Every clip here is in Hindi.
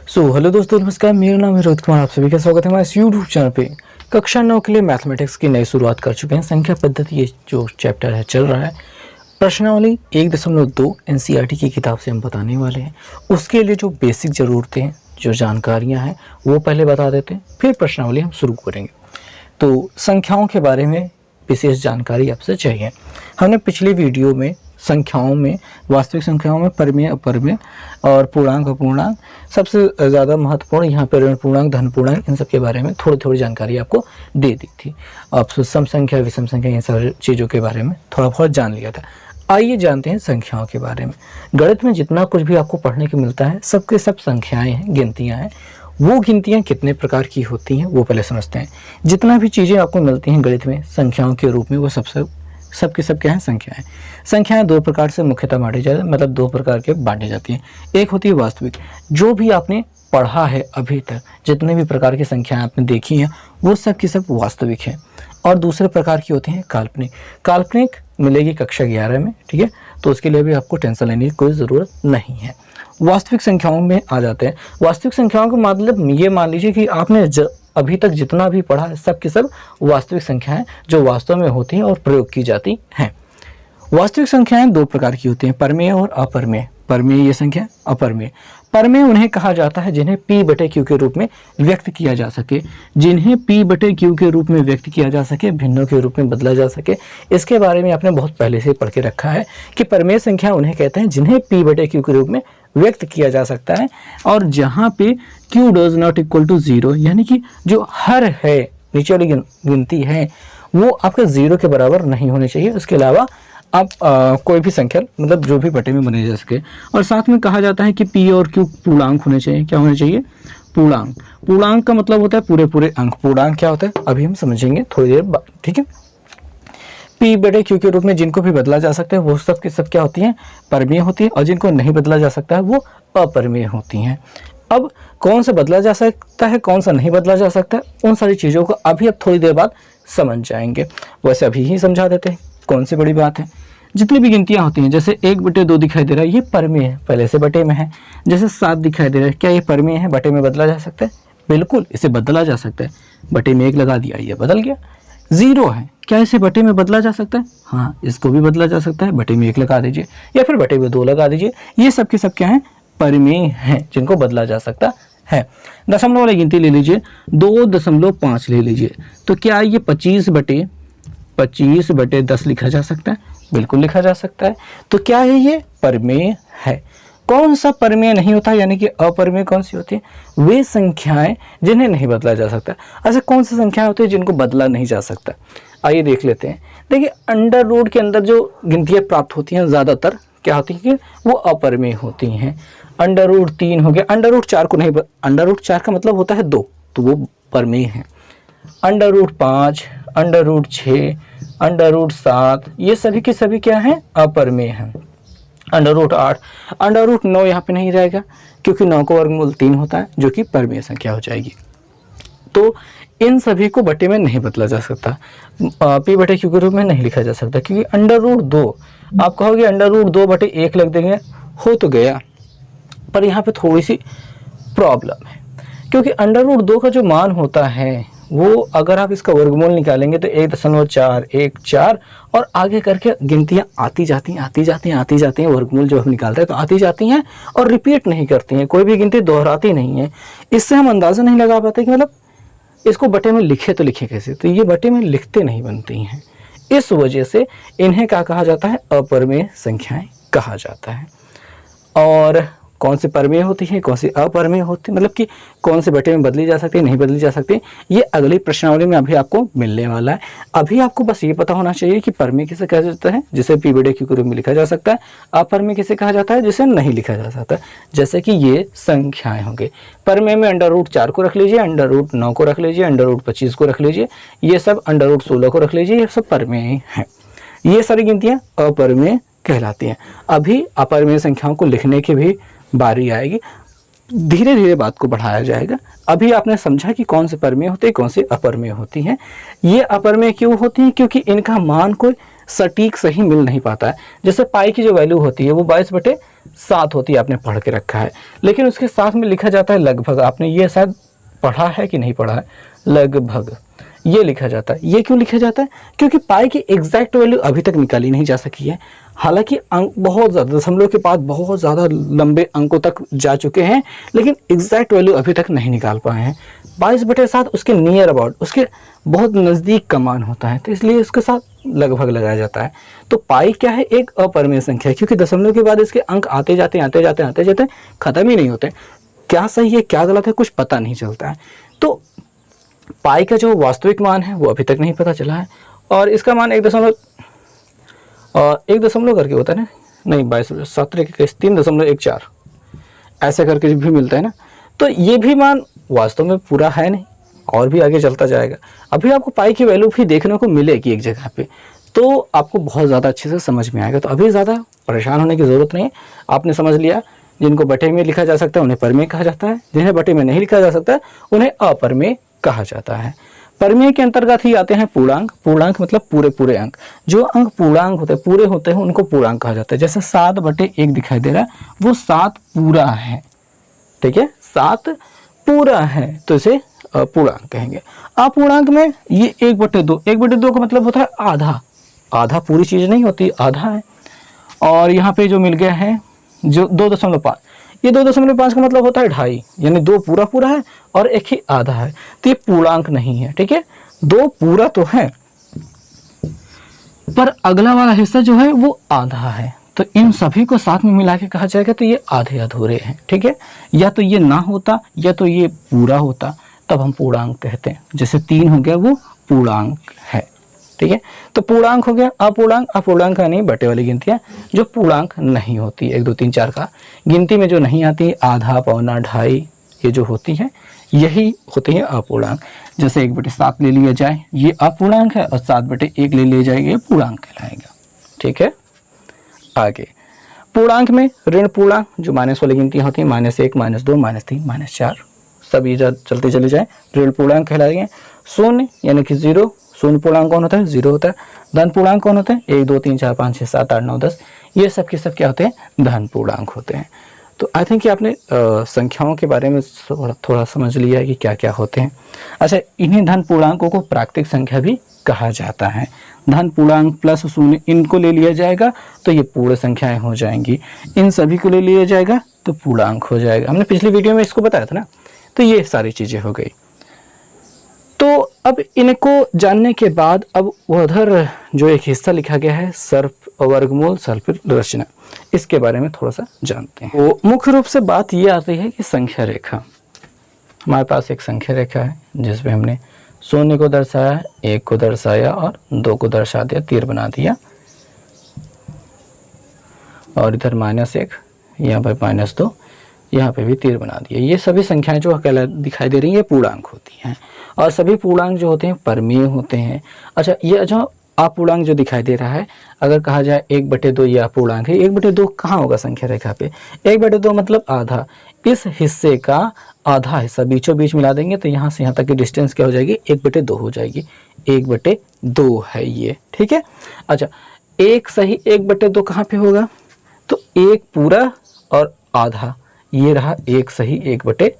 हेलो दोस्तों, नमस्कार। मेरा नाम है रोहित कुमार। आप सभी का स्वागत है हमारे इस यूट्यूब चैनल पे। कक्षा 9 के लिए मैथमेटिक्स की नई शुरुआत कर चुके हैं। संख्या पद्धति ये जो चैप्टर है चल रहा है। प्रश्नावली 1.2 एनसीईआरटी की किताब से हम बताने वाले हैं। उसके लिए जो बेसिक ज़रूरतें हैं, जो जानकारियाँ हैं, वो पहले बता देते हैं, फिर प्रश्नावली हम शुरू करेंगे। तो संख्याओं के बारे में विशेष जानकारी आपसे चाहिए। हमने पिछली वीडियो में संख्याओं में, वास्तविक संख्याओं में परिमेय, अपरिमेय और पूर्णांक, अपूर्णांक, सबसे ज़्यादा महत्वपूर्ण यहाँ पर ऋण पूर्णांक, धन पूर्णांक, इन सब के बारे में थोड़ी थोड़ी जानकारी आपको दे दी थी। आप सम संख्या, विषम संख्या, इन सब चीज़ों के बारे में थोड़ा बहुत जान लिया था। आइए जानते हैं संख्याओं के बारे में। गणित में जितना कुछ भी आपको पढ़ने को मिलता है, सबके सब संख्याएँ हैं, गिनतियाँ हैं। वो गिनतियाँ कितने प्रकार की होती हैं वो पहले समझते हैं। जितना भी चीज़ें आपको मिलती हैं गणित में संख्याओं के रूप में, वो सबके सब क्या है? संख्याएं। संख्याएं दो प्रकार से मुख्यतः बांटी जाती है, मतलब दो प्रकार के बांटी जाती हैं। एक होती है वास्तविक, जो भी आपने पढ़ा है अभी तक, जितने भी प्रकार की संख्याएं आपने देखी हैं वो सब की सब वास्तविक है। और दूसरे प्रकार की होती हैं काल्पनिक। काल्पनिक मिलेगी कक्षा 11 में, ठीक है, तो उसके लिए भी आपको टेंशन लेने की कोई ज़रूरत नहीं है। वास्तविक संख्याओं में आ जाते हैं। वास्तविक संख्याओं का मतलब ये मान लीजिए कि आपने अभी तक जितना भी पढ़ा है सब की सब वास्तविक संख्याएं जो वास्तव में होती हैं और प्रयोग की जाती हैं। वास्तविक संख्याएं दो प्रकार की होती हैं, परमेय और अपरमेय। परमेय ये संख्या, अपरमेय। परमेय उन्हें कहा जाता है जिन्हें P/Q के रूप में व्यक्त किया जा सके, जिन्हें P/Q के रूप में व्यक्त किया जा सके, भिन्नों के रूप में बदला जा सके। इसके बारे में आपने बहुत पहले से पढ़ के रखा है कि परमेय संख्या उन्हें कहते हैं जिन्हें P/Q के रूप में व्यक्त किया जा सकता है, और जहाँ पे Q does not equal to 0, यानी कि जो हर है, नीचे वाली गिनती है, वो आपका 0 के बराबर नहीं होने चाहिए। उसके अलावा आप कोई भी संख्या, मतलब जो भी बटे में बने जा सके। और साथ में कहा जाता है कि P और Q पूर्णांक होने चाहिए। क्या होने चाहिए? पूर्णांक। पूर्णांक का मतलब होता है पूरे पूरे अंक। पूर्णांक क्या होता है अभी हम समझेंगे थोड़ी देर बाद, ठीक है। P/Q के रूप में जिनको भी बदला जा सकता है वो सब के सब क्या होती हैं? परमेय होती है। और जिनको नहीं बदला जा सकता है वो अपरमेय होती हैं। अब कौन सा बदला जा सकता है, कौन सा नहीं बदला जा सकता है, उन सारी चीज़ों को अभी अब थोड़ी देर बाद समझ जाएंगे। वैसे अभी ही समझा देते हैं, कौन सी बड़ी बात है। जितनी भी गिनतियाँ होती हैं, जैसे 1/2 दिखाई दे रहा है, ये परमेय है, पहले से बटे में है। जैसे 7 दिखाई दे रहा है, क्या ये परमेय है? बटे में बदला जा सकता है? बिल्कुल, इसे बदला जा सकता है। बटे में 1 लगा दिया, ये बदल गया। 0 है, क्या इसे बटे में बदला जा सकता है? हाँ, इसको भी बदला जा सकता है। बटे में 1 लगा दीजिए या फिर बटे में 2 लगा दीजिए। ये सब के सब क्या है? परमेय हैं, जिनको बदला जा सकता है। दशमलव वाली गिनती ले लीजिए, 2.5 ले लीजिए, तो क्या ये 25/10 लिखा जा सकता है? बिल्कुल लिखा जा सकता है। तो क्या है ये? परमेय है। कौन सा परमेय नहीं होता, यानी कि अपरमेय कौन सी होती है? वे संख्याएं जिन्हें नहीं बदला जा सकता। ऐसे कौन सी संख्याएं होती है जिनको बदला नहीं जा सकता? आइए देख लेते हैं। देखिए, अंडर रूट के अंदर जो गिनतियां प्राप्त होती हैं ज़्यादातर क्या होती हैं कि वो अपरमेय होती हैं। √3 हो गया, √4 को नहीं, √4 का मतलब होता है 2, तो वो परमेय है। √5, √6, √7, ये सभी के सभी क्या हैं? अपरमेय हैं। √8, √9 यहाँ पे नहीं रहेगा क्योंकि 9 का वर्गमूल 3 होता है, जो कि परमेय संख्या हो जाएगी। तो इन सभी को बटे में नहीं बदला जा सकता, P/Q के रूप में नहीं लिखा जा सकता, क्योंकि √2 आप कहोगे √2/1 लग देंगे, हो तो गया, पर यहाँ पे थोड़ी सी प्रॉब्लम है, क्योंकि √2 का जो मान होता है वो अगर आप इसका वर्गमूल निकालेंगे तो 1.414 और आगे करके गिनतियाँ आती जाती हैं। वर्गमूल जब हम निकालते हैं तो आती जाती हैं और रिपीट नहीं करती हैं, कोई भी गिनती दोहराती नहीं है। इससे हम अंदाज़ा नहीं लगा पाते कि मतलब इसको बटे में लिखे तो लिखे कैसे, तो ये बटे में लिखते नहीं बनती हैं। इस वजह से इन्हें क्या कहा जाता है? अपरमेय संख्याएं कहा जाता है। और कौन से परमेय होती है, कौन से अपरमेय होती है, मतलब कि कौन से बटे में बदली जा सकती है, नहीं बदली जा सकती, ये अगली प्रश्नावली में अभी आपको मिलने वाला है। अभी आपको बस ये पता होना चाहिए कि परमेय किसे कहा जाता है, जिसे P/Q के रूप में लिखा जा सकता है। अपरमेय किसे कहा जाता है, जिसे नहीं लिखा जा सकता। जैसे कि ये संख्याएं होंगे। परमेय में √4 को रख लीजिए, √9 को रख लीजिए, √25 को रख लीजिए, ये सब √16 को रख लीजिए, ये सब परमेय हैं। ये सारी गिनतियाँ अपरमेय कहलाती हैं। अभी अपरमेय संख्याओं को लिखने की भी बारी आएगी, धीरे धीरे बात को बढ़ाया जाएगा। अभी आपने समझा कि कौन से परमेय होते हैं, कौन से अपरमेय होती हैं। ये अपरमेय क्यों होती हैं? क्योंकि इनका मान कोई सटीक सही मिल नहीं पाता है। जैसे पाई की जो वैल्यू होती है वो 22/7 होती है, आपने पढ़ के रखा है, लेकिन उसके साथ में लिखा जाता है लगभग। आपने ये शायद पढ़ा है कि नहीं पढ़ा है, लगभग ये लिखा जाता है। ये क्यों लिखा जाता है? क्योंकि पाई की एग्जैक्ट वैल्यू अभी तक निकाली नहीं जा सकी है। हालांकि अंक बहुत ज़्यादा, दशमलव के बाद बहुत ज़्यादा लंबे अंकों तक जा चुके हैं, लेकिन एग्जैक्ट वैल्यू अभी तक नहीं निकाल पाए हैं। 22/7 उसके नियर अबाउट, उसके बहुत नज़दीक का मान होता है, तो इसलिए उसके साथ लगभग लगाया जाता है। तो पाई क्या है? एक अपरिमेय संख्या है, क्योंकि दशमलव के बाद इसके अंक आते जाते खत्म ही नहीं होते। क्या सही है क्या गलत है कुछ पता नहीं चलता है। तो पाई का जो वास्तविक मान है वो अभी तक नहीं पता चला है, और इसका मान 1 दशमलव करके होता है ना, नहीं 3.14 ऐसे करके भी मिलता है ना। तो ये भी मान वास्तव में पूरा है नहीं, और भी आगे चलता जाएगा। अभी आपको पाई की वैल्यू भी देखने को मिलेगी एक जगह पे, तो आपको बहुत ज़्यादा अच्छे से समझ में आएगा। तो अभी ज़्यादा परेशान होने की ज़रूरत नहीं है, आपने समझ लिया। जिनको बटे में लिखा जा सकता है उन्हें परमेय कहा जाता है, जिन्हें बटे में नहीं लिखा जा सकता है उन्हें अपरमेय कहा जाता है। परमेय के अंतर्गत ही आते हैं पूर्णांक। पूर्णांक मतलब पूरे पूरे अंक। जो अंक पूर्णांक होते हैं, पूरे होते हैं, उनको पूर्णांक कहा जाता है। जैसे 7/1 दिखाई दे रहा है, वो 7 पूरा है, ठीक है, 7 पूरा है, तो इसे पूर्णांक कहेंगे। अपूर्णांक में ये 1/2, 1/2 का मतलब होता है आधा। आधा पूरी चीज नहीं होती, आधा है। और यहाँ पे जो मिल गया है जो 2.5, ये 2.5 का मतलब होता है 2.5, यानी 2 पूरा पूरा है और 1 ही आधा है, तो ये पूर्णांक नहीं है, ठीक है। 2 पूरा तो है, पर अगला वाला हिस्सा जो है वो आधा है, तो इन सभी को साथ में मिला के कहा जाएगा तो ये आधे अधूरे हैं, ठीक है। या तो ये ना होता या तो ये पूरा होता, तब हम पूर्णांक कहते हैं। जैसे 3 हो गया वो पूर्णांक है, ठीक है। तो पूर्णांक हो गया। अपूर्णांक, अपूर्णांक का नहीं, बटे वाली गिनतियां जो पूर्णांक नहीं होती, 1 2 3 4 का गिनती में जो नहीं आती, आधा, पौना, 2.5, ये जो होती है यही होती है अपूर्णांक। जैसे 1/7 ले लिया जाए ये अपूर्णांक है, और 7/1 ले लिया जाए ये पूर्णांक कहलाएगा, ठीक है। आगे पूर्णांक में ऋण पूर्णांक जो माइनस वाली गिनतियां होती है, -1, -2, -3, -4, सब ये चलते चले जाए, ऋण पूर्णांक कहलाएंगे। शून्य यानी कि 0, शून्य पूर्णांक कौन होता है? 0 होता है। धन पूर्णांक कौन होते हैं? 1 2 3 4 5 6 7 8 9 10, ये सब के सब क्या होते हैं? धन पूर्णांक होते हैं। तो आई थिंक कि आपने संख्याओं के बारे में थोड़ा समझ लिया है कि क्या क्या होते हैं। अच्छा, इन्हीं धन पूर्णांकों को प्राकृतिक संख्या भी कहा जाता है। धन पूर्णांक प्लस शून्य इनको ले लिया जाएगा तो ये पूर्ण संख्याएं हो जाएंगी, इन सभी को ले लिया जाएगा तो पूर्णांक हो जाएगा। हमने पिछली वीडियो में इसको बताया था ना। तो ये सारी चीजें हो गई। तो अब इनको जानने के बाद अब उधर जो एक हिस्सा लिखा गया है सर्प वर्गमूल सर्पिल रचना, इसके बारे में थोड़ा सा जानते हैं। तो मुख्य रूप से बात ये आती है कि संख्या रेखा। हमारे पास एक संख्या रेखा है जिसमें हमने शून्य को दर्शाया, 1 को दर्शाया और 2 को दर्शा दिया, तीर बना दिया, और इधर -1, यहाँ पर -2, यहाँ पे भी तीर बना दिया। ये सभी संख्याएं जो दिखाई दे रही हैं ये पूर्णांक होती हैं, और सभी पूर्णांक जो होते हैं परमेय होते हैं। अच्छा, ये जो अपूर्णांक जो दिखाई दे रहा है, अगर कहा जाए 1/2 ये अपूर्णांक है, 1/2 कहाँ होगा संख्या रेखा पे? 1/2 मतलब आधा। इस हिस्से का आधा हिस्सा बीचों बीच मिला देंगे तो यहाँ से यहाँ तक की डिस्टेंस क्या हो जाएगी? 1/2 हो जाएगी। 1/2 है ये, ठीक है। अच्छा, एक सही 1/2 कहाँ पे होगा? तो 1 पूरा और आधा, ये रहा 1 सही 1/2।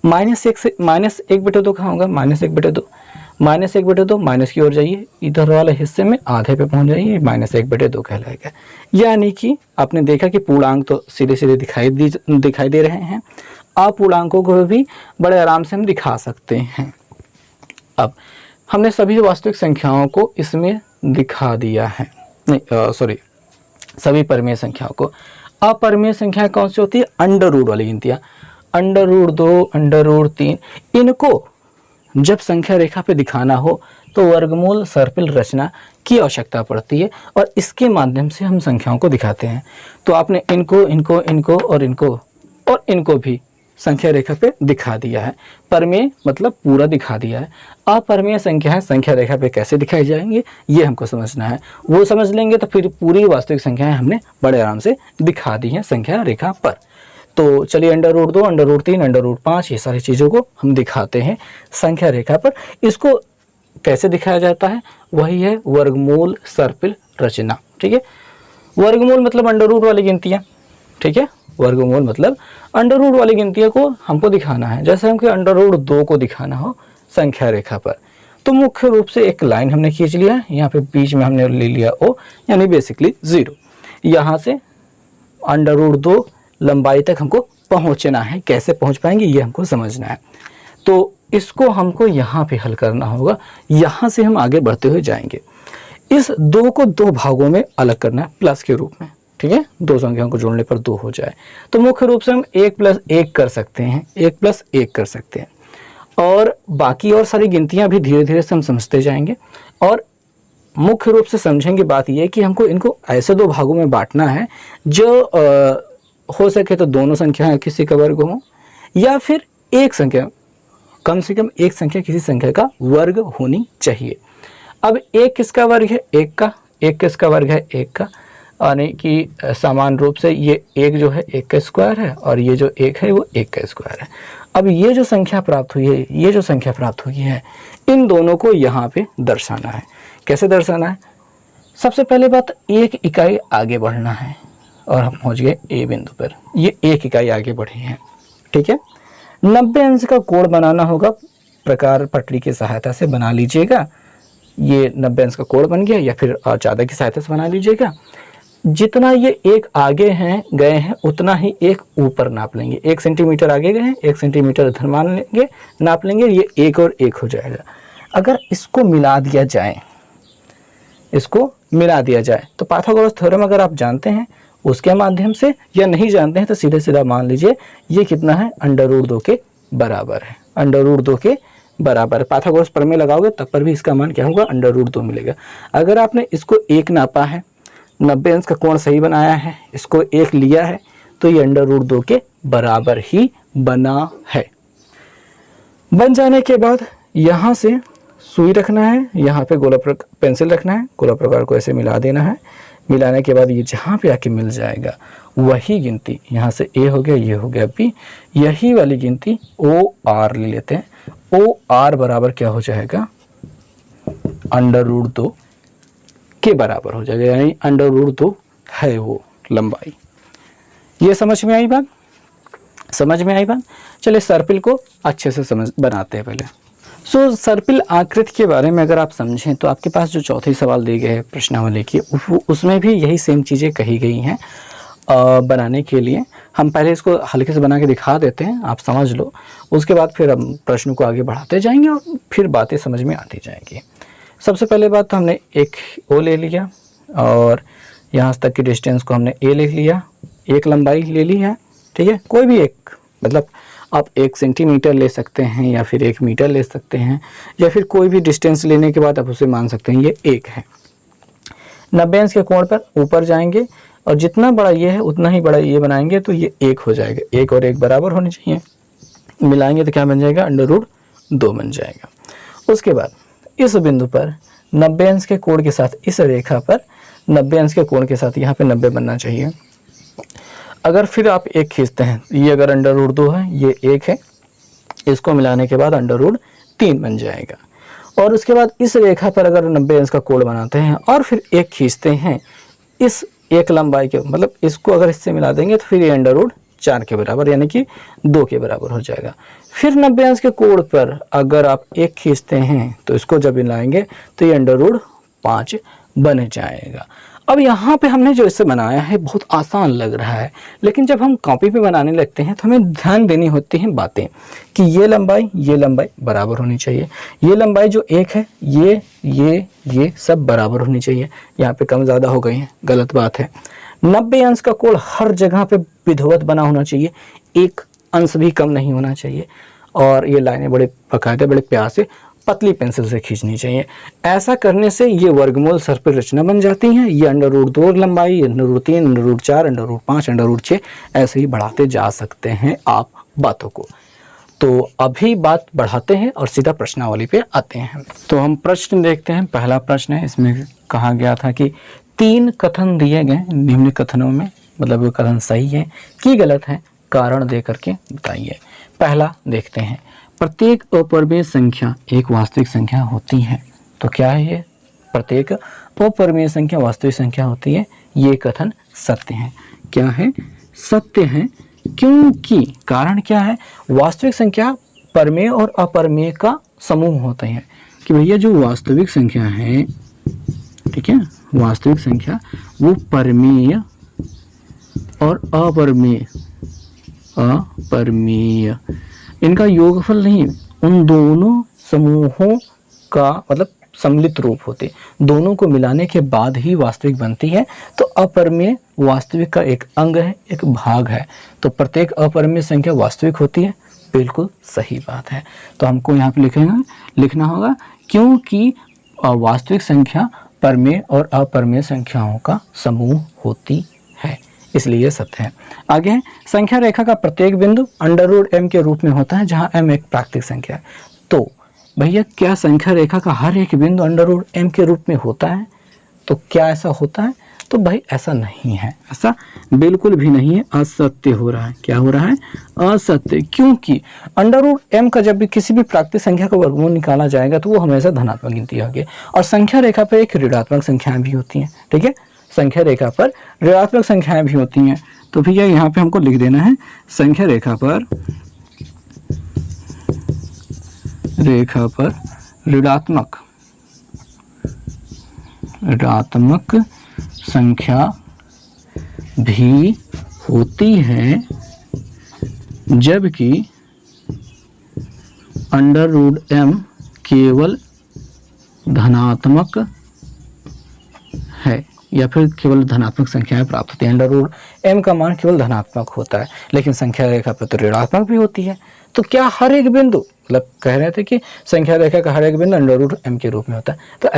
-1 से -1/2 कहाँ होगा? -1/2, -1/2 माइनस की ओर जाइए, इधर वाले हिस्से में आधे पे पहुंच जाइए, -1/2 कहलाएगा। यानी कि आपने देखा कि पूर्णांक तो सीधे सीधे दिखाई दे रहे हैं, अपूर्णांकों को भी बड़े आराम से हम दिखा सकते हैं। अब हमने सभी वास्तविक संख्याओं को इसमें दिखा दिया है, सभी परमेय संख्याओं को। अपरमेय संख्या कौन सी होती है? अंडर रूट वाली गिनतियाँ, √2, √3, इनको जब संख्या रेखा पे दिखाना हो तो वर्गमूल सर्पिल रचना की आवश्यकता पड़ती है, और इसके माध्यम से हम संख्याओं को दिखाते हैं। तो आपने इनको और इनको भी संख्या रेखा पे दिखा दिया है। परमेय मतलब पूरा दिखा दिया है। अपरमेय संख्या है संख्या रेखा पे कैसे दिखाई जाएंगे ये हमको समझना है। वो समझ लेंगे तो फिर पूरी वास्तविक संख्याएं हमने बड़े आराम से दिखा दी हैं संख्या रेखा पर। तो चलिए √2, √3, √5 ये सारी चीज़ों को हम दिखाते हैं संख्या रेखा पर। इसको कैसे दिखाया जाता है, वही है वर्गमूल सर्पिल रचना। ठीक है, वर्गमूल मतलब अंडर रूट वाली गिनतियाँ। ठीक है, वर्गमूल मतलब अंडर रूट वाली गिनतियों को हमको दिखाना है। जैसे हमको अंडर रूट 2 को दिखाना हो संख्या रेखा पर, तो मुख्य रूप से एक लाइन हमने खींच लिया, यहाँ पे बीच में हमने ले लिया ओ, यानी बेसिकली 0। यहाँ से अंडर रूट 2 लंबाई तक हमको पहुँचना है। कैसे पहुँच पाएंगे ये हमको समझना है। तो इसको हमको यहाँ पे हल करना होगा, यहाँ से हम आगे बढ़ते हुए जाएंगे। इस 2 को 2 भागों में अलग करना है प्लस के रूप में। ठीक है, 2 संख्याओं को जोड़ने पर 2 हो जाए, तो मुख्य रूप से हम 1 + 1 कर सकते हैं, 1 + 1 कर सकते हैं, और बाकी और सारी गिनतियां भी धीरे धीरे से हम समझते जाएंगे। और मुख्य रूप से समझेंगे बात यह है कि हमको इनको ऐसे 2 भागों में बांटना है जो हो सके तो दोनों संख्याएं किसी का वर्ग हो, या फिर एक संख्या, कम से कम एक संख्या किसी संख्या का वर्ग होनी चाहिए। अब 1 किसका वर्ग है, 1 का, 1 किसका वर्ग है, 1 का, यानी कि समान रूप से ये 1 जो है 1 का स्क्वायर है, और ये जो 1 है वो 1 का स्क्वायर है। अब ये जो संख्या प्राप्त हुई है, ये जो संख्या प्राप्त हुई है, इन दोनों को यहाँ पे दर्शाना है। कैसे दर्शाना है, सबसे पहले बात 1 इकाई आगे बढ़ना है, और हम पहुँच गए ए बिंदु पर, ये 1 इकाई आगे बढ़े हैं। ठीक है, 90 अंश का कोण बनाना होगा, प्रकार पटरी की सहायता से बना लीजिएगा। ये 90 अंश का कोण बन गया, या फिर चादर की सहायता से बना लीजिएगा। जितना ये 1 आगे हैं गए हैं, उतना ही 1 ऊपर नाप लेंगे। 1 सेंटीमीटर आगे गए हैं, 1 सेंटीमीटर इधर मान लेंगे, नाप लेंगे, ये 1 और 1 हो जाएगा। अगर इसको मिला दिया जाए, इसको मिला दिया जाए, तो पाइथागोरस थ्योरम अगर आप जानते हैं उसके माध्यम से, या नहीं जानते हैं तो सीधे सीधा मान लीजिए ये कितना है, √2 के बराबर है, √2 के बराबर है। पाइथागोरस प्रमेय लगाओगे तब पर भी इसका मान क्या होगा, √2 मिलेगा। अगर आपने इसको 1 नापा है, 90 अंश का कोण सही बनाया है, इसको 1 लिया है, तो ये √2 के बराबर ही बना है। बन जाने के बाद यहाँ से सुई रखना है, यहाँ पे गोलाकार पेंसिल रखना है, गोला प्रकार को ऐसे मिला देना है। मिलाने के बाद ये जहाँ पे आके मिल जाएगा वही गिनती, यहाँ से ए हो गया, ये हो गया बी, यही वाली गिनती OR ले लेते हैं। OR बराबर क्या हो जाएगा, √2 के बराबर हो जाएगा, यानी √2 है वो लंबाई। ये समझ में आई बात, समझ में आई बात। चलिए सर्पिल को अच्छे से समझ बनाते हैं पहले। सर्पिल आकृति के बारे में अगर आप समझें तो आपके पास जो चौथी सवाल दिए गए हैं प्रश्नावली की, उसमें भी यही सेम चीज़ें कही गई हैं बनाने के लिए। हम पहले इसको हल्के से बना के दिखा देते हैं, आप समझ लो, उसके बाद फिर हम प्रश्न को आगे बढ़ाते जाएंगे और फिर बातें समझ में आती जाएंगी। सबसे पहले बात तो हमने एक O ले लिया, और यहाँ तक की डिस्टेंस को हमने A लिख लिया, एक लंबाई ले ली है। ठीक है, कोई भी एक, मतलब आप 1 सेंटीमीटर ले सकते हैं, या फिर 1 मीटर ले सकते हैं, या फिर कोई भी डिस्टेंस लेने के बाद आप उसे मान सकते हैं ये 1 है। 90 अंश के कोण पर ऊपर जाएंगे, और जितना बड़ा ये है उतना ही बड़ा ये बनाएंगे, तो ये 1 हो जाएगा। 1 और 1 बराबर होने चाहिए, मिलाएंगे तो क्या बन जाएगा, √2 बन जाएगा। उसके बाद इस बिंदु पर 90 अंश के कोण के साथ, इस रेखा पर 90 अंश के कोण के साथ यहाँ पे 90 बनना चाहिए। अगर फिर आप 1 खींचते हैं, ये अगर √2 है, ये 1 है, इसको मिलाने के बाद √3 बन जाएगा। और उसके बाद इस रेखा पर अगर 90 अंश का कोण बनाते हैं और फिर 1 खींचते हैं, इस एक लंबाई के, मतलब इसको अगर इससे मिला देंगे तो फिर ये √4 के बराबर, यानी कि 2 के बराबर हो जाएगा। फिर 90 अंश के कोण पर अगर आप 1 खींचते हैं तो इसको जब मिलाएंगे तो ये √5 बन जाएगा। अब यहाँ पे हमने जो इसे बनाया है बहुत आसान लग रहा है, लेकिन जब हम कॉपी पे बनाने लगते हैं तो हमें ध्यान देनी होती हैं बातें कि ये लंबाई बराबर होनी चाहिए। ये लंबाई जो 1 है, ये सब बराबर होनी चाहिए। यहाँ पे कम ज़्यादा हो गई हैं, गलत बात है। 90 अंश का कोण हर जगह पे विधिवत बना होना चाहिए, 1 अंश भी कम नहीं होना चाहिए। और ये लाइनें बड़े बाकायदे, बड़े प्यार से पतली पेंसिल से खींचनी चाहिए। ऐसा करने से ये वर्गमूल सर्पिल रचना बन जाती हैं। ये √2 लंबाई, √3, √4, √5, √6 ऐसे ही बढ़ाते जा सकते हैं आप बातों को। तो अभी बात बढ़ाते हैं और सीधा प्रश्नावली पे आते हैं। तो हम प्रश्न देखते हैं। पहला प्रश्न है, इसमें कहा गया था कि 3 कथन दिए गए, निम्न कथनों में मतलब वो कथन सही है कि गलत है, कारण दे करके बताइए। पहला देखते हैं, प्रत्येक अपरिमेय संख्या एक वास्तविक संख्या होती है। तो क्या है ये? प्रत्येक अपरिमेय संख्या वास्तविक संख्या होती है, ये कथन सत्य है। क्या है? सत्य है। क्योंकि कारण क्या है? वास्तविक संख्या परिमेय और अपरिमेय का समूह होते हैं। कि भैया जो वास्तविक संख्या है, ठीक है, वास्तविक संख्या वो परिमेय और अपरिमेय इनका योगफल नहीं, उन दोनों समूहों का मतलब सम्मिलित रूप होते, दोनों को मिलाने के बाद ही वास्तविक बनती है। तो अपरिमेय वास्तविक का एक अंग है, एक भाग है। तो प्रत्येक अपरिमेय संख्या वास्तविक होती है। बिल्कुल सही बात है। तो हमको यहाँ पे लिखना होगा क्योंकि वास्तविक संख्या परिमेय और अपरिमेय संख्याओं का समूह होती है, इसलिए सत्य है। आगे है, संख्या रेखा का प्रत्येक बिंदु √m के रूप में होता है, जहां m एक प्राकृतिक संख्या है। तो भैया क्या संख्या रेखा का हर एक बिंदु √m के रूप में होता है? तो क्या ऐसा होता है? तो भाई ऐसा नहीं है, ऐसा बिल्कुल भी नहीं है, असत्य हो रहा है। क्या हो रहा है? असत्य। क्योंकि √m का जब भी किसी भी प्राकृतिक संख्या का वर्गमूल निकाला जाएगा तो वो हमेशा धनात्मक गिनती होगी। और संख्या रेखा पर एक ऋणात्मक संख्याएं भी होती हैं, ठीक है, संख्या रेखा पर ऋणात्मक संख्याएं भी होती हैं। तो भैया यहाँ पे हमको लिख देना है संख्या रेखा पर ऋणात्मक संख्या भी होती है, जबकि √m केवल धनात्मक है, या फिर केवल धनात्मक संख्याएं प्राप्त होती है। √m का मान केवल धनात्मक होता है, लेकिन संख्या रेखा पर तो ऋणात्मक भी होती है। तो क्या हर एक बिंदु, मतलब कह रहे थे कि संख्या रेखा का हर एक बिंदु √m के रूप में होता है, तो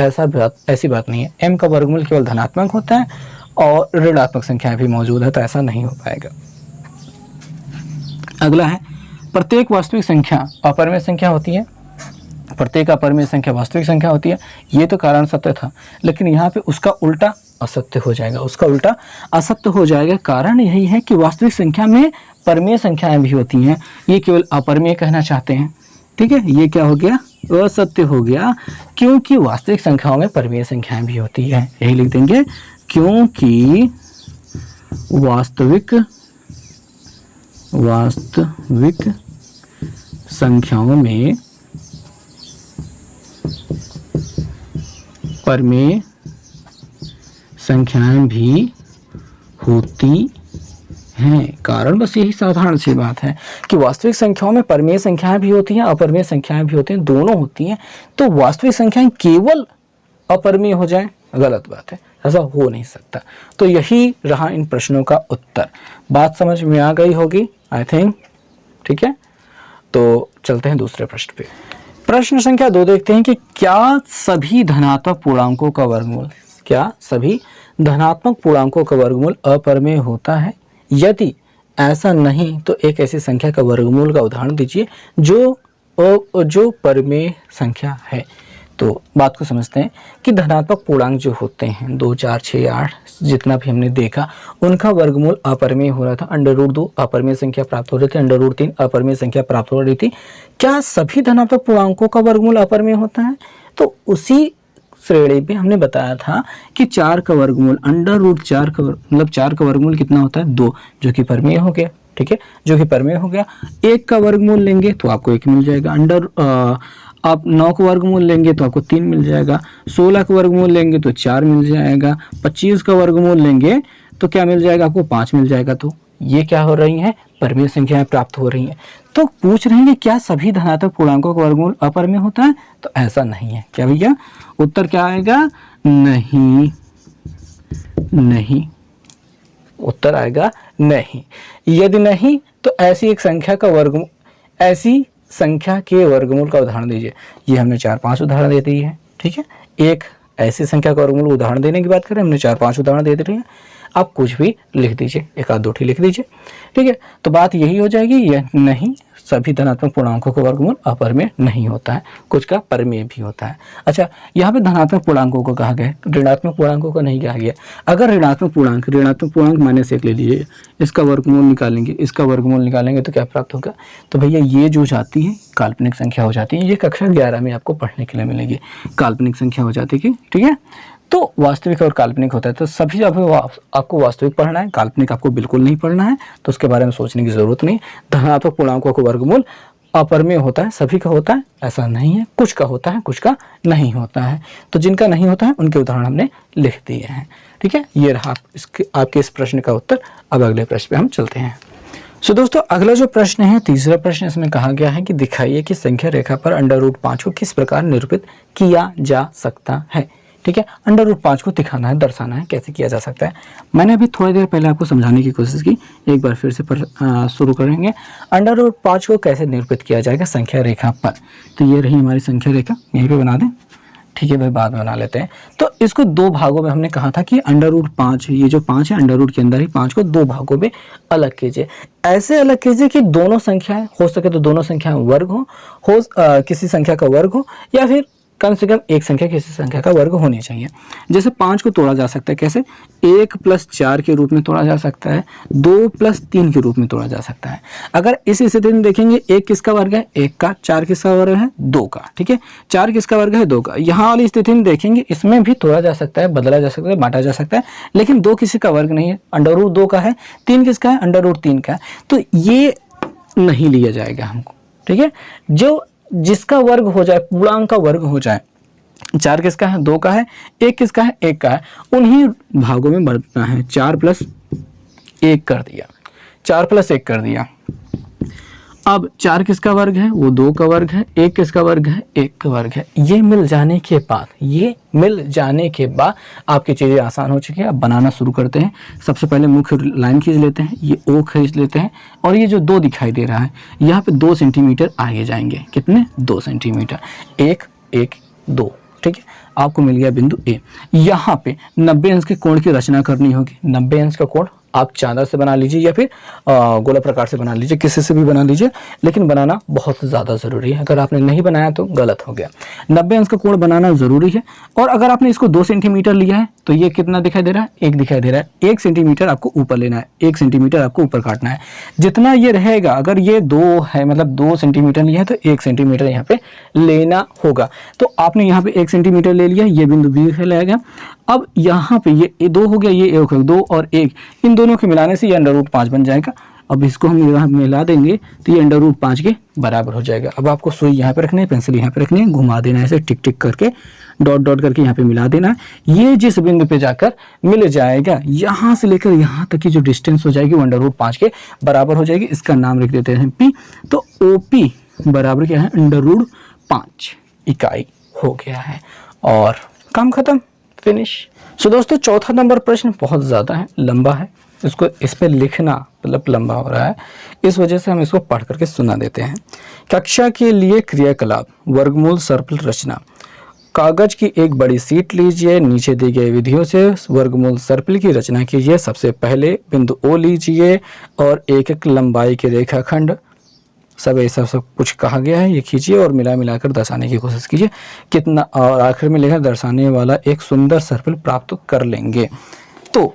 ऐसी बात नहीं है। m का वर्गमूल केवल धनात्मक होता है और ऋणात्मक संख्याएं भी मौजूद है, तो ऐसा नहीं हो पाएगा। अगला है, प्रत्येक वास्तविक संख्या अपरिमेय संख्या होती है, प्रत्येक अपरिमेय संख्या वास्तविक संख्या होती है। ये तो कारण सत्य था, लेकिन यहाँ पे उसका उल्टा असत्य हो जाएगा, उसका उल्टा असत्य हो जाएगा। कारण यही है कि वास्तविक संख्या में परिमेय संख्याएं भी होती हैं, ये केवल अपरिमेय कहना चाहते हैं, ठीक है। ये क्या हो गया? असत्य हो गया, क्योंकि वास्तविक संख्याओं में परिमेय संख्याएं भी होती है। यही लिख देंगे, क्योंकि वास्तविक संख्याओं में परिमेय संख्याएं भी होती हैं। कारण बस यही साधारण सी बात है कि वास्तविक संख्याओं में परिमेय संख्याएं भी होती हैं, अपरिमेय संख्याएं भी होती हैं, दोनों होती हैं। तो वास्तविक संख्याएं केवल अपरिमेय हो जाए, गलत बात है, ऐसा हो नहीं सकता। तो यही रहा इन प्रश्नों का उत्तर। बात समझ में आ गई होगी आई थिंक, ठीक है। तो चलते हैं दूसरे प्रश्न पे। प्रश्न संख्या 2 देखते हैं कि क्या सभी धनात्मक पूर्णांकों का वर्गमूल अपरिमेय होता है? यदि ऐसा नहीं तो एक ऐसी संख्या का वर्गमूल का उदाहरण दीजिए जो परिमेय संख्या है। तो बात को समझते हैं कि धनात्मक पूर्णांक जो होते हैं 2, 4, 6, 8 जितना भी हमने देखा, उनका वर्गमूल अपरिमेय हो रहा था। √2 अपरिमेय संख्या प्राप्त हो रही थी, √3 अपरिमेय संख्या प्राप्त हो रही थी। क्या सभी धनात्मक पूर्णांकों का वर्गमूल अपरिमेय होता है? तो उसी श्रेणी में हमने बताया था कि 4 का वर्गमूल √4 का मतलब 4 का वर्गमूल कितना होता है? 2, जो कि परिमेय हो गया, ठीक है, जो कि परिमेय हो गया। 1 का वर्गमूल लेंगे तो आपको 1 मिल जाएगा, आप 9 का वर्गमूल लेंगे तो आपको 3 मिल जाएगा, 16 का वर्गमूल लेंगे तो 4 मिल जाएगा, 25 का वर्गमूल लेंगे तो क्या मिल जाएगा? आपको 5 मिल जाएगा। तो ये क्या हो रही हैं? परिमेय संख्याएं प्राप्त हो रही हैं। तो पूछ रहे हैं कि क्या सभी धनात्मक पूर्णांकों का वर्गमूल अपरिमेय होता है? तो ऐसा नहीं है। क्या भैया? उत्तर क्या आएगा? नहीं, उत्तर आएगा नहीं। यदि नहीं तो ऐसी संख्या के वर्गमूल का उदाहरण दीजिए। ये हमने 4-5 उदाहरण दे दिए हैं, ठीक है। एक ऐसी संख्या का वर्गमूल उदाहरण देने की बात करें, हमने 4-5 उदाहरण दे दिए हैं। आप कुछ भी लिख दीजिए, 1 आध 2 लिख दीजिए, ठीक है। तो बात यही हो जाएगी, यह नहीं सभी धनात्मक पूर्णांकों का वर्गमूल अपरिमेय नहीं होता है, कुछ का परिमेय भी होता है। अच्छा, यहाँ पे धनात्मक पूर्णांकों को कहा गया है, ऋणात्मक पूर्णांकों को नहीं कहा गया। अगर ऋणात्मक पूर्णांक -1 ले लीजिए, इसका वर्गमूल निकालेंगे, इसका वर्गमूल निकालेंगे तो क्या प्राप्त होगा? तो भैया ये जो जाती है काल्पनिक संख्या हो जाती है। ये कक्षा 11 में आपको पढ़ने के लिए मिलेगी, काल्पनिक संख्या हो जाती है। ठीक है, तो वास्तविक और काल्पनिक होता है, तो सभी आपको वास्तविक पढ़ना है, काल्पनिक आपको बिल्कुल नहीं पढ़ना है, तो उसके बारे में सोचने की जरूरत नहीं। धनात्मक पूर्णांकों का वर्गमूल अपरिमेय होता है, सभी का होता है ऐसा नहीं है, कुछ का होता है, कुछ का नहीं होता है। तो जिनका नहीं होता है उनके उदाहरण हमने लिख दिए हैं। ठीक है, ये रहा आपके इस प्रश्न का उत्तर। अब अगले प्रश्न पे हम चलते हैं। दोस्तों, अगला जो प्रश्न है, तीसरा प्रश्न, इसमें कहा गया है कि दिखाइए कि संख्या रेखा पर √5 को किस प्रकार निरूपित किया जा सकता है। ठीक है, √5 को दिखाना है, दर्शाना है, कैसे किया जा सकता है। मैंने अभी थोड़ी देर पहले आपको समझाने की कोशिश की, एक बार फिर से शुरू करेंगे। √5 को कैसे निरूपित किया जाएगा संख्या रेखा पर। तो ये रही हमारी संख्या रेखा, यहीं पे बना दें। ठीक है भाई, बाद में बना लेते हैं। तो इसको दो भागों में हमने कहा था कि √5, ये जो 5 है, अंडर रूट के अंदर ही 5 को दो भागों में अलग कीजिए। ऐसे अलग कीजिए कि दोनों संख्याएं, हो सके तो दोनों संख्याएं वर्ग हो किसी संख्या का वर्ग हो, या फिर कम से कम एक संख्या किसी संख्या का वर्ग होनी चाहिए। जैसे 5 को तोड़ा जा सकता है, कैसे? 1 + 4 के रूप में तोड़ा जा सकता है, 2 + 3 के रूप में तोड़ा जा सकता है। अगर इस स्थिति में देखेंगे, 1 किसका वर्ग है? 1 का। 4 किसका वर्ग है? 2 का। ठीक है, 4 किसका वर्ग है? 2 का। यहाँ वाली स्थिति में देखेंगे, इसमें भी तोड़ा जा सकता है, बदला जा सकता है, बांटा जा सकता है, लेकिन 2 किसी का वर्ग नहीं है, √2 का है। 3 किसका है? √3 का है। तो ये नहीं लिया जाएगा हमको। ठीक है, जिसका वर्ग हो जाए, पूर्णांक का वर्ग हो जाए, 4 किसका है? 2 का है। 1 किसका है? 1 का है। उन्हीं भागों में बढ़ना है। 4 + 1 कर दिया, 4 + 1 कर दिया। अब 4 किसका वर्ग है? वो 2 का वर्ग है। 1 किसका वर्ग है? 1 का वर्ग है। ये मिल जाने के बाद आपकी चीज़ें आसान हो चुकी है। अब बनाना शुरू करते हैं। सबसे पहले मुख्य लाइन खींच लेते हैं, ये O खींच लेते हैं, और ये जो 2 दिखाई दे रहा है, यहाँ पे 2 सेंटीमीटर आगे जाएंगे। कितने? 2 सेंटीमीटर। 1, 1, 2। ठीक है, आपको मिल गया बिंदु A। यहाँ पे 90 अंश के कोण की रचना करनी होगी। 90 अंश का कोण आप चांदा से बना लीजिए या फिर गोला प्रकार से बना लीजिए, किसी से भी बना लीजिए, लेकिन बनाना बहुत ज़्यादा ज़रूरी है। अगर आपने नहीं बनाया तो गलत हो गया। 90 अंश का कोण बनाना ज़रूरी है। और अगर आपने इसको 2 सेंटीमीटर लिया है तो ये कितना दिखाई दे रहा है? 1 दिखाई दे रहा है। 1 सेंटीमीटर आपको ऊपर लेना है, 1 सेंटीमीटर आपको ऊपर काटना है। जितना ये रहेगा, अगर ये 2 है, मतलब 2 सेंटीमीटर लिया है, तो 1 सेंटीमीटर यहाँ पे लेना होगा। तो आपने यहाँ पे 1 सेंटीमीटर ले लिया, ये बिंदु B कहलाएगा। अब यहाँ पे ये 2 हो गया, ये 1 हो गया, 2 और 1, इन दोनों के मिलाने से ये √5 बन जाएगा। अब इसको हम यहाँ मिला देंगे तो ये √5 के बराबर हो जाएगा। अब आपको सुई यहाँ पे रखनी है, पेंसिल यहाँ पे रखनी है, घुमा देना है ऐसे, टिक टिक करके, डॉट डॉट करके यहाँ पे मिला देना है। ये जिस बिंदु पे जाकर मिल जाएगा, यहाँ से लेकर यहाँ तक की जो डिस्टेंस हो जाएगी वो √5 के बराबर हो जाएगी। इसका नाम लिख देते हैं P। तो OP बराबर क्या है? √5 इकाई हो गया है, और काम खत्म, फिनिश। दोस्तों, चौथा नंबर प्रश्न बहुत ज़्यादा है, लंबा है, इस पे लिखना मतलब लंबा हो रहा है, इस वजह से हम इसको पढ़ करके सुना देते हैं। कक्षा के लिए क्रियाकलाप: वर्गमूल सर्पिल रचना। कागज की एक बड़ी शीट लीजिए, नीचे दी गई विधियों से वर्गमूल सर्पिल की रचना कीजिए। सबसे पहले बिंदु O लीजिए और एक लंबाई के रेखाखंड, सब ऐसा सब कुछ कहा गया है, ये खींचिए और मिलाकर दर्शाने की कोशिश कीजिए कितना, और आखिर में लिखा दर्शाने वाला एक सुंदर सर्पिल प्राप्त कर लेंगे। तो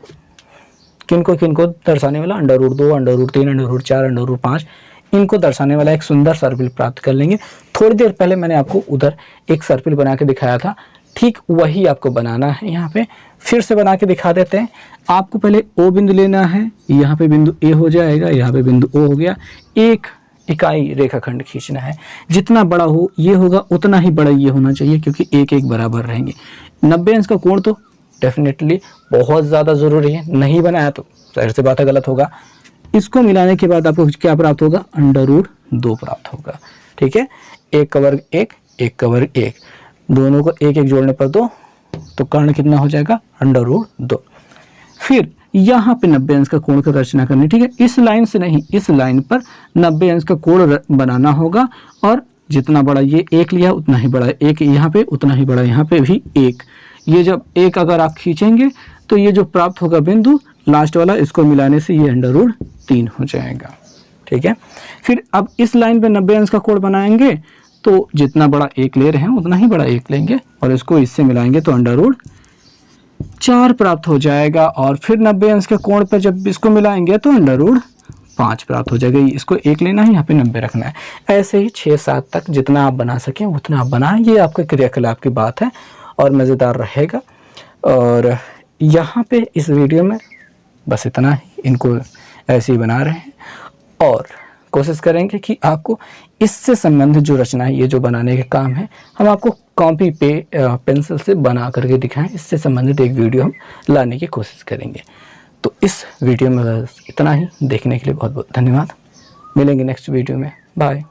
किनको दर्शाने वाला? √2, √3, √4, √5, इनको दर्शाने वाला एक सुंदर सर्पिल प्राप्त कर लेंगे। थोड़ी देर पहले मैंने आपको उधर एक सर्पिल बना के दिखाया था, ठीक वही आपको बनाना है। यहाँ पे फिर से बना के दिखा देते हैं। आपको पहले O बिंदु लेना है, यहाँ पे बिंदु A हो जाएगा, यहाँ पे बिंदु O हो गया। एक इकाई रेखाखंड खींचना है, जितना बड़ा हो ये होगा उतना ही बड़ा ये होना चाहिए, क्योंकि 1 1 बराबर रहेंगे। 90 अंश का कोण तो डेफिनेटली बहुत ज़्यादा ज़रूरी है, नहीं बनाया तो जाहिर सी बात है गलत होगा। इसको मिलाने के बाद आपको क्या प्राप्त होगा? √2 प्राप्त होगा। ठीक है, 1 का वर्ग 1, 1 का वर्ग 1, दोनों को 1 1 जोड़ने पर 2, तो कर्ण कितना हो जाएगा? √2। फिर यहाँ पे 90 अंश का कोण की रचना करनी। ठीक है, इस लाइन से नहीं, इस लाइन पर 90 अंश का कोण बनाना होगा, और जितना बड़ा ये 1 लिया उतना ही बड़ा 1 यहाँ पे, उतना ही बड़ा यहाँ पे भी 1। ये जब 1 अगर आप खींचेंगे तो ये जो प्राप्त होगा बिंदु लास्ट वाला, इसको मिलाने से ये √3 हो जाएगा। ठीक है। फिर अब इस लाइन पे 90 अंश का कोण बनाएंगे तो जितना बड़ा 1 ले रहे हैं उतना ही बड़ा 1 लेंगे और इसको इससे मिलाएंगे तो √4 प्राप्त हो जाएगा। और फिर 90 अंश के कोण पर जब इसको मिलाएंगे तो √5 प्राप्त हो जाएगा। इसको 1 लेना है, यहाँ पे 90 रखना है। ऐसे ही 6-7 तक जितना आप बना सकें उतना आप बनाएं। ये आपके क्रियाकलाप की बात है और मज़ेदार रहेगा। और यहाँ पे इस वीडियो में बस इतना ही, इनको ऐसे ही बना रहे हैं और कोशिश करेंगे कि आपको इससे संबंधित जो रचना है, ये जो बनाने के काम है, हम आपको कॉपी पे पेंसिल से बना करके दिखाएं। इससे संबंधित एक वीडियो हम लाने की कोशिश करेंगे। तो इस वीडियो में बस इतना ही। देखने के लिए बहुत बहुत धन्यवाद। मिलेंगे नेक्स्ट वीडियो में। बाय।